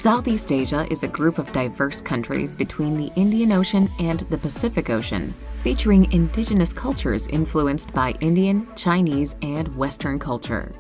Southeast Asia is a group of diverse countries between the Indian Ocean and the Pacific Ocean, featuring indigenous cultures influenced by Indian, Chinese, and Western culture.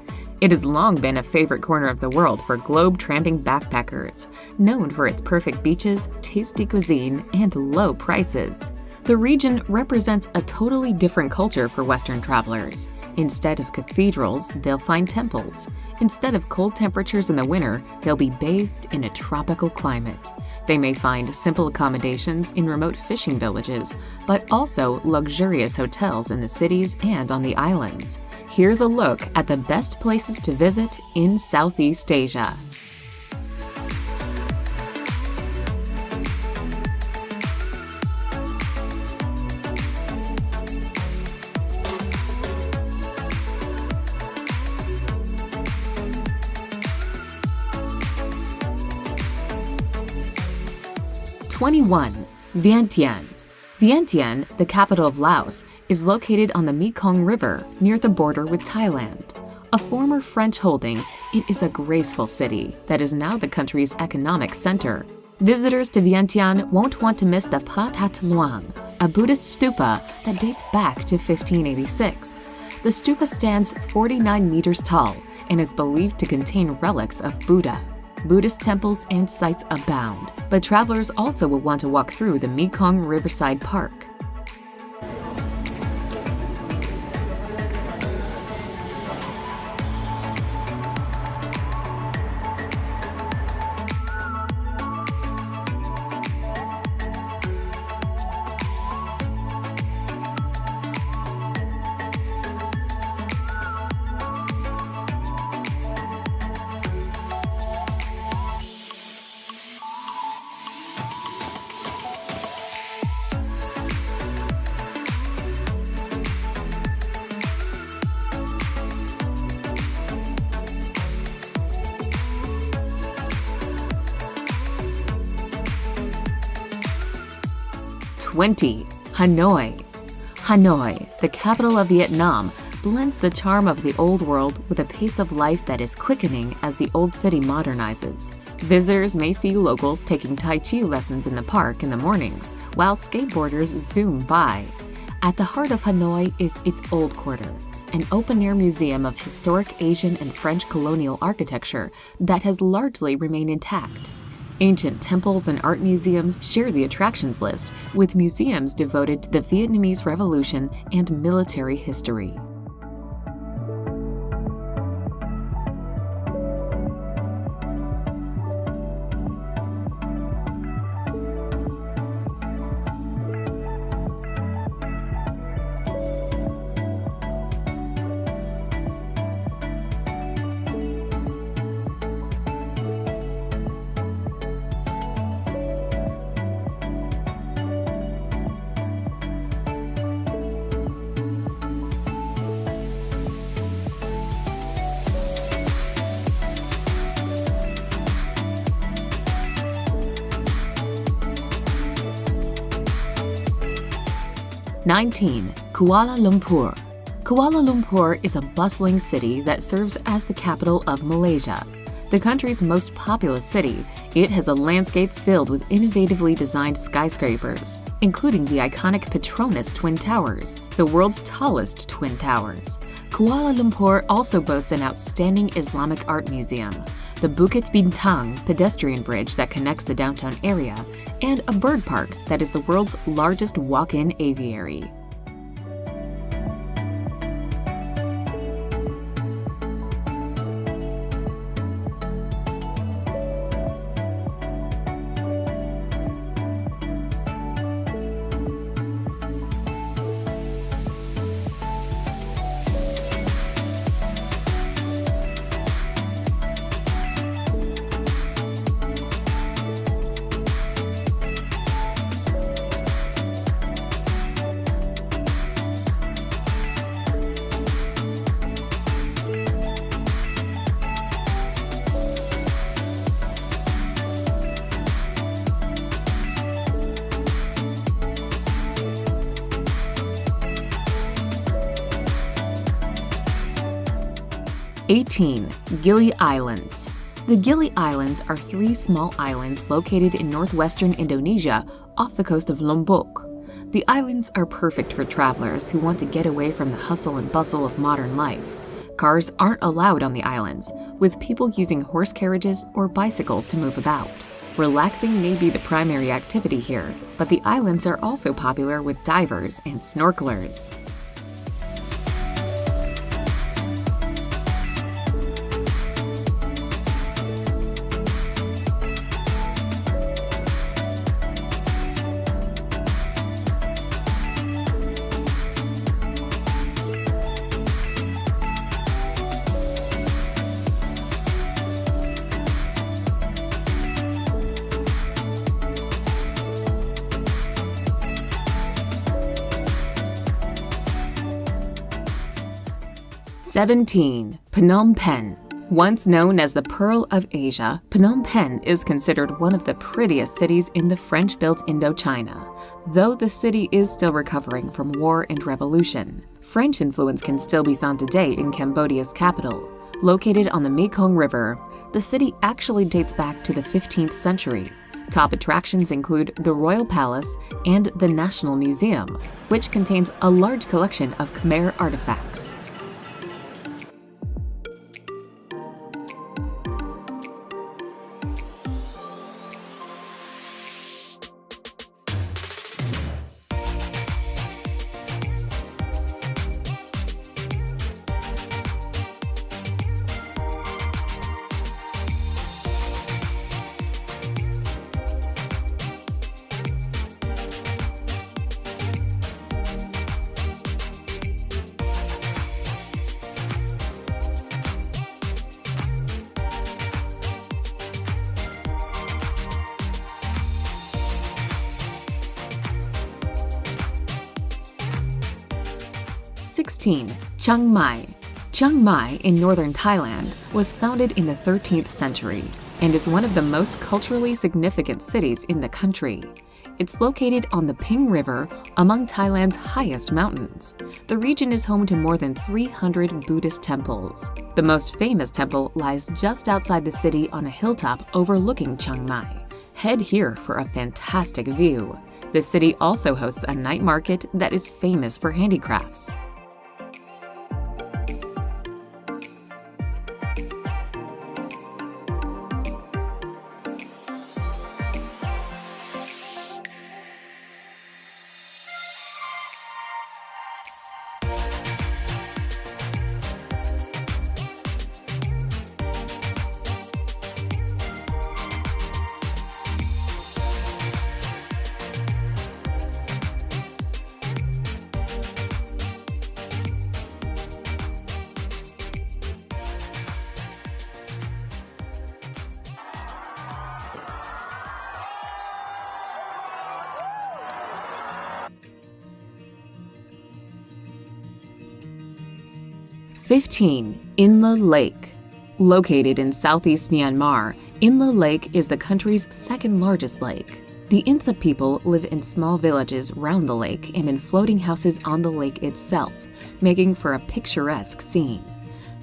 It has long been a favorite corner of the world for globe-tramping backpackers, known for its perfect beaches, tasty cuisine, and low prices. The region represents a totally different culture for Western travelers. Instead of cathedrals, they'll find temples. Instead of cold temperatures in the winter, they'll be bathed in a tropical climate. They may find simple accommodations in remote fishing villages, but also luxurious hotels in the cities and on the islands. Here's a look at the best places to visit in Southeast Asia. #21. Vientiane. Vientiane, the capital of Laos, is located on the Mekong River near the border with Thailand. A former French holding, it is a graceful city that is now the country's economic center. Visitors to Vientiane won't want to miss the Phra That Luang, a Buddhist stupa that dates back to 1586. The stupa stands 49 meters tall and is believed to contain relics of Buddha. Buddhist temples and sites abound, but travelers also will want to walk through the Mekong Riverside Park. #20. Hanoi. Hanoi, the capital of Vietnam, blends the charm of the old world with a pace of life that is quickening as the old city modernizes. Visitors may see locals taking Tai Chi lessons in the park in the mornings, while skateboarders zoom by. At the heart of Hanoi is its Old Quarter, an open-air museum of historic Asian and French colonial architecture that has largely remained intact. Ancient temples and art museums share the attractions list, with museums devoted to the Vietnamese Revolution and military history. #19. Kuala Lumpur. Kuala Lumpur is a bustling city that serves as the capital of Malaysia. The country's most populous city, it has a landscape filled with innovatively designed skyscrapers, including the iconic Petronas Twin Towers, the world's tallest twin towers. Kuala Lumpur also boasts an outstanding Islamic art museum, the Bukit Bintang pedestrian bridge that connects the downtown area, and a bird park that is the world's largest walk-in aviary. #18. Gili Islands. The Gili Islands are 3 small islands located in northwestern Indonesia off the coast of Lombok. The islands are perfect for travelers who want to get away from the hustle and bustle of modern life. Cars aren't allowed on the islands, with people using horse carriages or bicycles to move about. Relaxing may be the primary activity here, but the islands are also popular with divers and snorkelers. "17. Phnom Penh. Once known as the Pearl of Asia, Phnom Penh is considered one of the prettiest cities in the French-built Indochina, though the city is still recovering from war and revolution. French influence can still be found today in Cambodia's capital. Located on the Mekong River, the city actually dates back to the 15th century. Top attractions include the Royal Palace and the National Museum, which contains a large collection of Khmer artifacts. "16. Chiang Mai. Chiang Mai in northern Thailand was founded in the 13th century and is one of the most culturally significant cities in the country. It's located on the Ping River among Thailand's highest mountains. The region is home to more than 300 Buddhist temples. The most famous temple lies just outside the city on a hilltop overlooking Chiang Mai. Head here for a fantastic view. The city also hosts a night market that is famous for handicrafts. "15. Inla Lake. Located in southeast Myanmar, Inla Lake is the country's second largest lake. The Intha people live in small villages round the lake and in floating houses on the lake itself, making for a picturesque scene.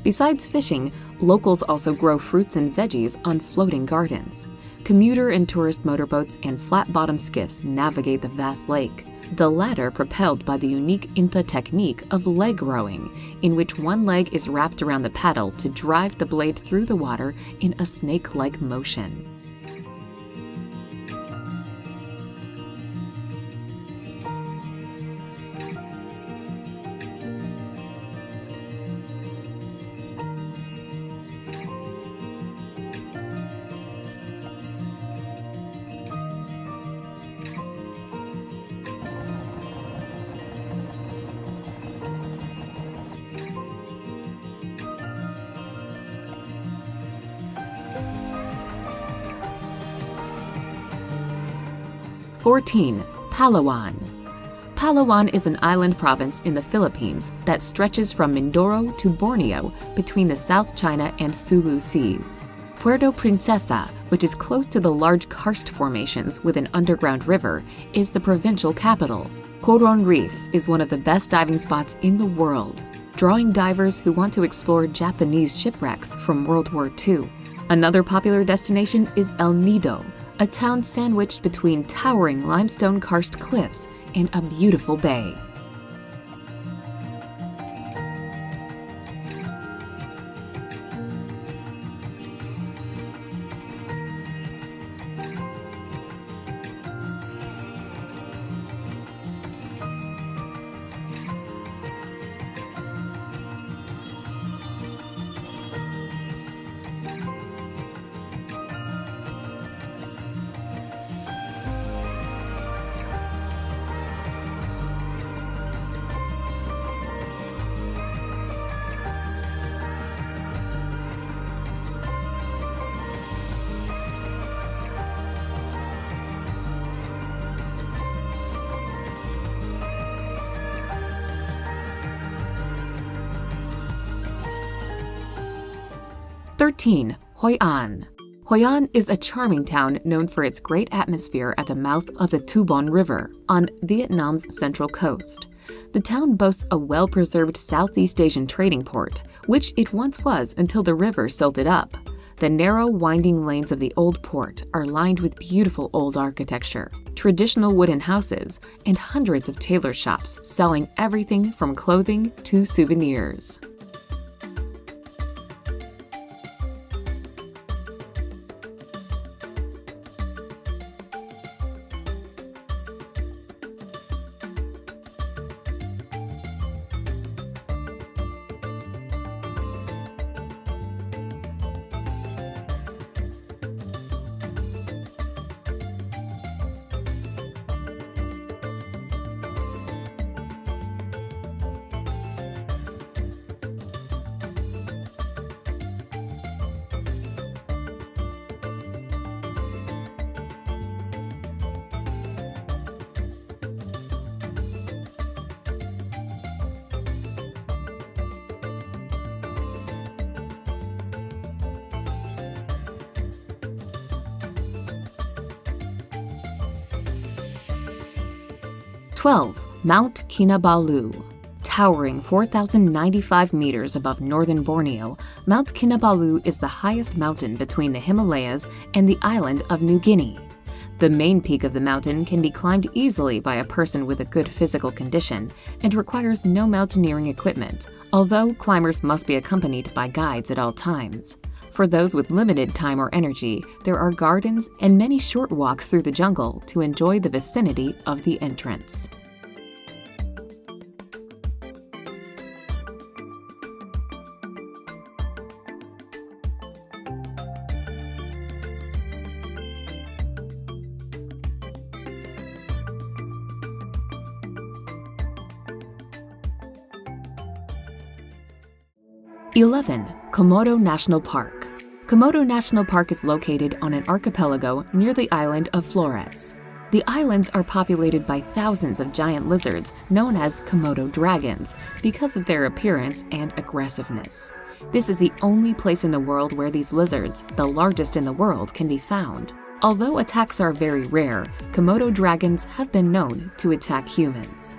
Besides fishing, locals also grow fruits and veggies on floating gardens. Commuter and tourist motorboats and flat-bottom skiffs navigate the vast lake, the latter propelled by the unique Intha technique of leg rowing, in which one leg is wrapped around the paddle to drive the blade through the water in a snake-like motion. "14. Palawan. Palawan is an island province in the Philippines that stretches from Mindoro to Borneo between the South China and Sulu Seas. Puerto Princesa, which is close to the large karst formations with an underground river, is the provincial capital. Coron Reefs is one of the best diving spots in the world, drawing divers who want to explore Japanese shipwrecks from World War II. Another popular destination is El Nido, a town sandwiched between towering limestone karst cliffs and a beautiful bay. "13. Hoi An. Hoi An is a charming town known for its great atmosphere at the mouth of the Tu Bon River on Vietnam's central coast. The town boasts a well-preserved Southeast Asian trading port, which it once was until the river silted up. The narrow, winding lanes of the old port are lined with beautiful old architecture, traditional wooden houses, and hundreds of tailor shops selling everything from clothing to souvenirs. "12. Mount Kinabalu. Towering 4,095 meters above northern Borneo, Mount Kinabalu is the highest mountain between the Himalayas and the island of New Guinea. The main peak of the mountain can be climbed easily by a person with a good physical condition and requires no mountaineering equipment, although climbers must be accompanied by guides at all times. For those with limited time or energy, there are gardens and many short walks through the jungle to enjoy the vicinity of the entrance." "11. Komodo National Park. Komodo National Park is located on an archipelago near the island of Flores. The islands are populated by thousands of giant lizards known as Komodo dragons because of their appearance and aggressiveness. This is the only place in the world where these lizards, the largest in the world, can be found. Although attacks are very rare, Komodo dragons have been known to attack humans.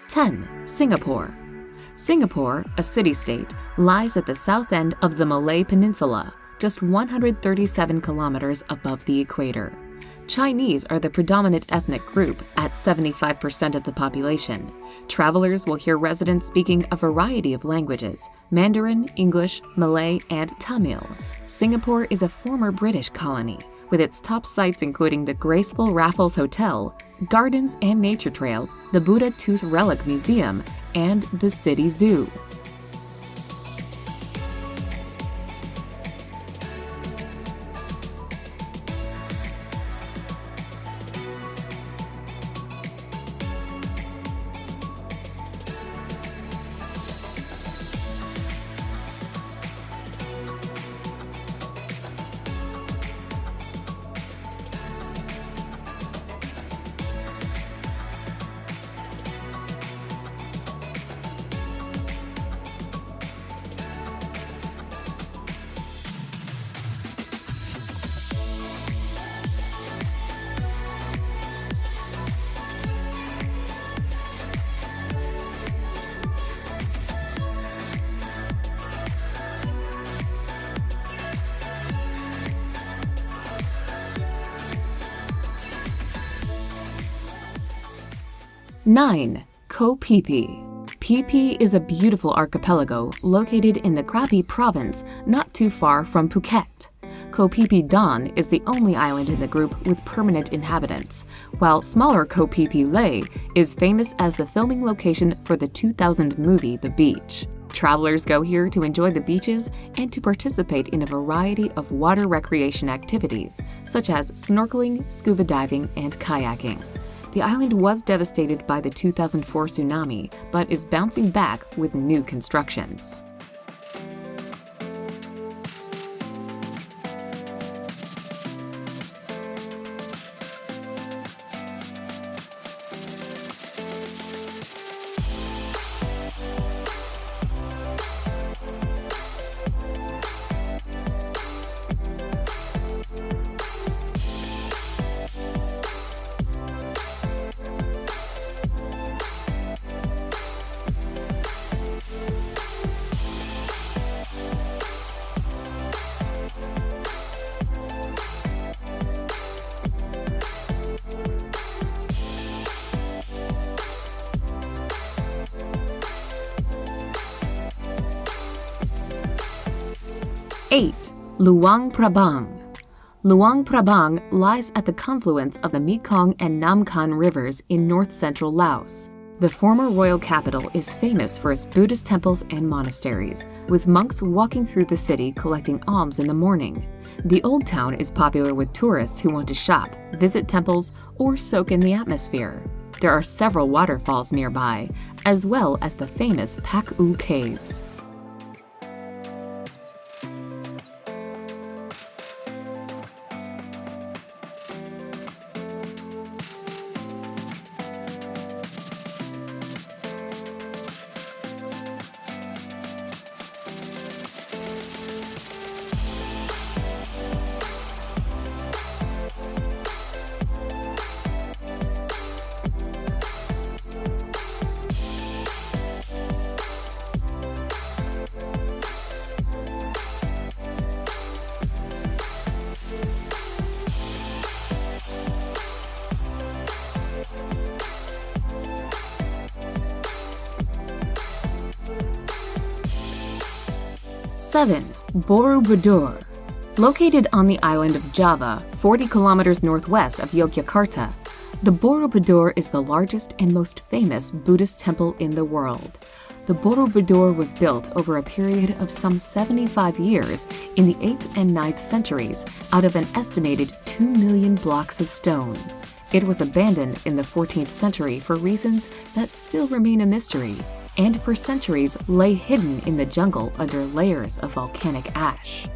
"10. Singapore. Singapore, a city-state, lies at the south end of the Malay Peninsula, just 137 kilometers above the equator. Chinese are the predominant ethnic group at 75% of the population. Travelers will hear residents speaking a variety of languages: Mandarin, English, Malay, and Tamil. Singapore is a former British colony, with its top sites including the graceful Raffles Hotel, gardens and nature trails, the Buddha Tooth Relic Museum, and the City Zoo. 9. Koh Phi Phi. Phi Phi is a beautiful archipelago located in the Krabi province, not too far from Phuket. Koh Phi Phi Don is the only island in the group with permanent inhabitants, while smaller Koh Phi Phi Lay is famous as the filming location for the 2000 movie The Beach. Travelers go here to enjoy the beaches and to participate in a variety of water recreation activities, such as snorkeling, scuba diving, and kayaking. The island was devastated by the 2004 tsunami, but is bouncing back with new constructions. Eight. Luang Prabang. Luang Prabang lies at the confluence of the Mekong and Nam Khan rivers in north-central Laos. The former royal capital is famous for its Buddhist temples and monasteries, with monks walking through the city collecting alms in the morning. The old town is popular with tourists who want to shop, visit temples, or soak in the atmosphere. There are several waterfalls nearby, as well as the famous Pak U Caves. 7. Borobudur. Located on the island of Java, 40 kilometers northwest of Yogyakarta, the Borobudur is the largest and most famous Buddhist temple in the world. The Borobudur was built over a period of some 75 years in the 8th and 9th centuries out of an estimated 2 million blocks of stone. It was abandoned in the 14th century for reasons that still remain a mystery, and for centuries lay hidden in the jungle under layers of volcanic ash.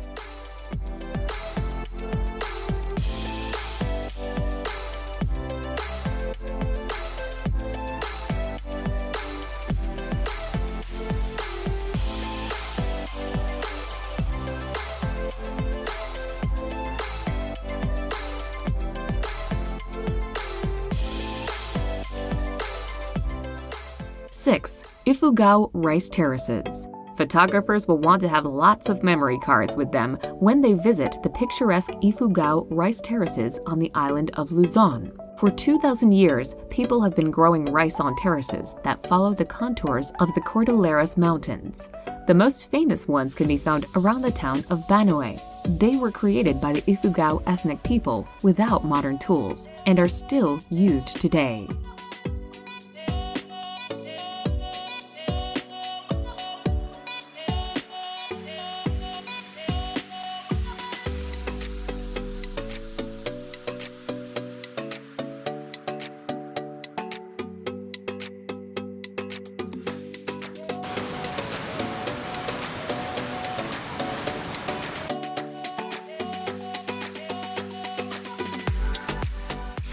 Six. Ifugao Rice Terraces. Photographers will want to have lots of memory cards with them when they visit the picturesque Ifugao Rice Terraces on the island of Luzon. For 2,000 years, people have been growing rice on terraces that follow the contours of the Cordilleras Mountains. The most famous ones can be found around the town of Banoe. They were created by the Ifugao ethnic people without modern tools and are still used today.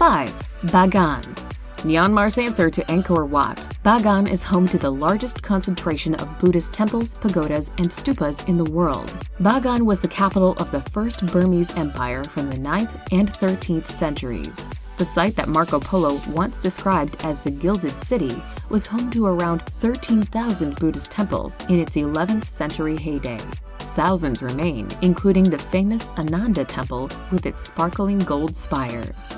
5. Bagan. Myanmar's answer to Angkor Wat, Bagan is home to the largest concentration of Buddhist temples, pagodas, and stupas in the world. Bagan was the capital of the first Burmese Empire from the 9th and 13th centuries. The site that Marco Polo once described as the Gilded City was home to around 13,000 Buddhist temples in its 11th century heyday. Thousands remain, including the famous Ananda Temple with its sparkling gold spires.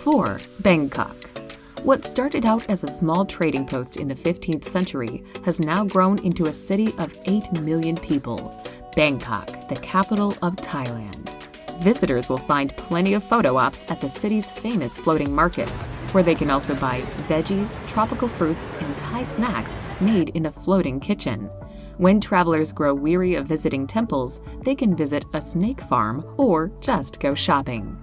4. Bangkok. What started out as a small trading post in the 15th century has now grown into a city of 8 million people. Bangkok, the capital of Thailand. Visitors will find plenty of photo ops at the city's famous floating markets, where they can also buy veggies, tropical fruits, and Thai snacks made in a floating kitchen. When travelers grow weary of visiting temples, they can visit a snake farm or just go shopping.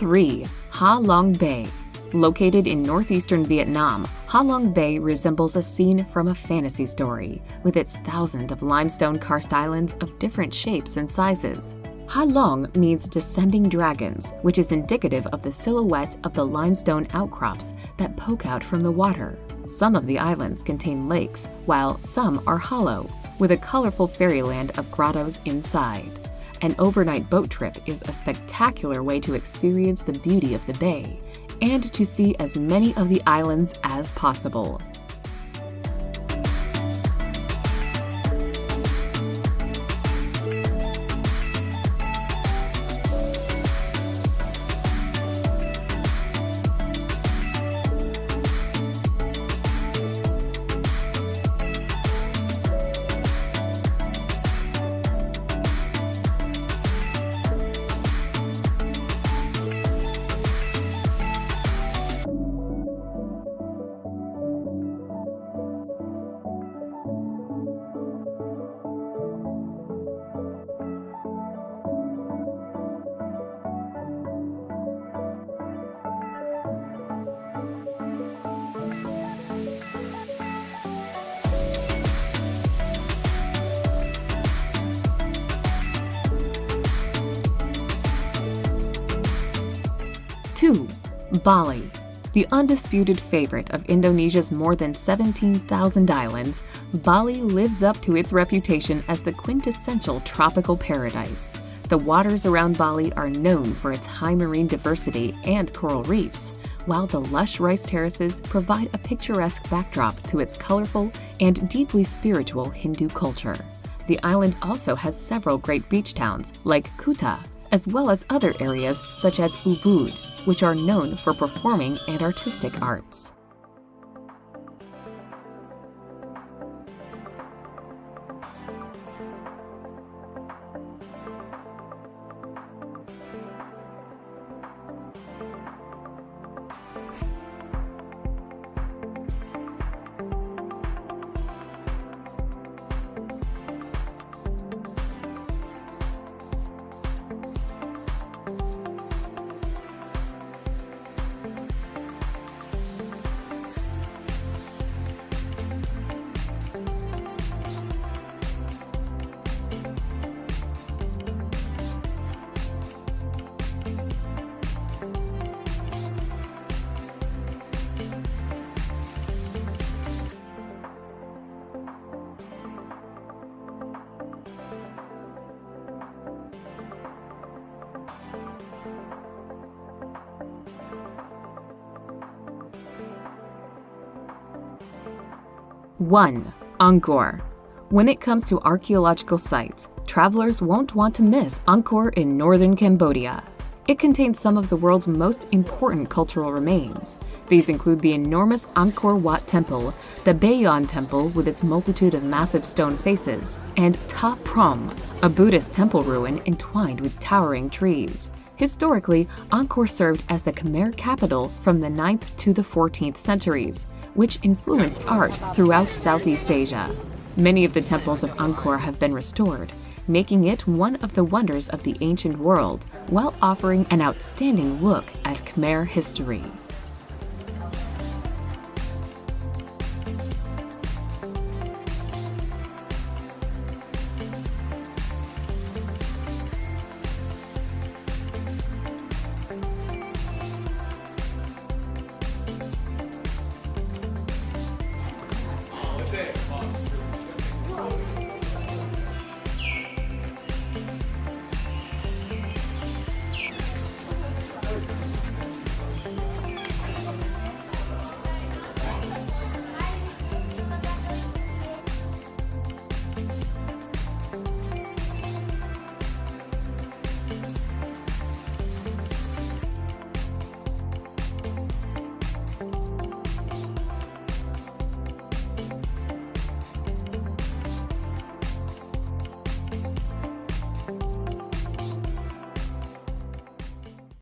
Three. Ha Long Bay. Located in northeastern Vietnam, Ha Long Bay resembles a scene from a fantasy story, with its thousands of limestone karst islands of different shapes and sizes. Ha Long means descending dragons, which is indicative of the silhouette of the limestone outcrops that poke out from the water. Some of the islands contain lakes, while some are hollow, with a colorful fairyland of grottos inside. An overnight boat trip is a spectacular way to experience the beauty of the bay and to see as many of the islands as possible. Two. Bali. The undisputed favorite of Indonesia's more than 17,000 islands, Bali lives up to its reputation as the quintessential tropical paradise. The waters around Bali are known for its high marine diversity and coral reefs, while the lush rice terraces provide a picturesque backdrop to its colorful and deeply spiritual Hindu culture. The island also has several great beach towns like Kuta, as well as other areas such as Ubud, which are known for performing and artistic arts. One. Angkor. When it comes to archaeological sites, travelers won't want to miss Angkor in northern Cambodia. It contains some of the world's most important cultural remains. These include the enormous Angkor Wat Temple, the Bayon Temple with its multitude of massive stone faces, and Ta Prohm, a Buddhist temple ruin entwined with towering trees. Historically, Angkor served as the Khmer capital from the 9th to the 14th centuries, which influenced art throughout Southeast Asia. Many of the temples of Angkor have been restored, making it one of the wonders of the ancient world, while offering an outstanding look at Khmer history.